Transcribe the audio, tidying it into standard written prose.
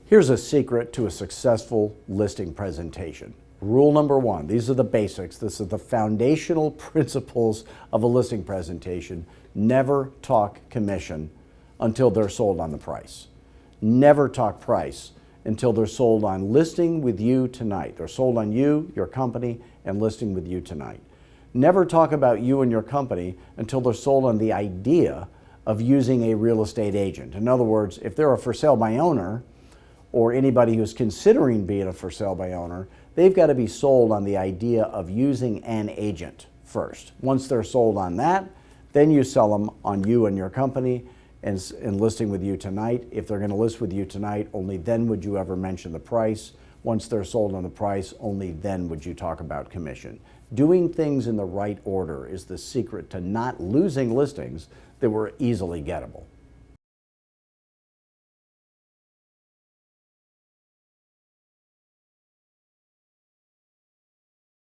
Here's a secret to a successful listing presentation. Rule number one, these are the basics. This is the foundational principles of a listing presentation. Never talk commission until they're sold on the price. Never talk price until they're sold on listing with you tonight. They're sold on you, your company, and listing with you tonight. Never talk about you and your company until they're sold on the idea of using a real estate agent. In other words, if they're a for sale by owner, or anybody who's considering being a for sale by owner, they've got to be sold on the idea of using an agent first. Once they're sold on that, then you sell them on you and your company and listing with you tonight. If they're going to list with you tonight, only then would you ever mention the price. Once they're sold on the price, only then would you talk about commission. Doing things in the right order is the secret to not losing listings that were easily gettable.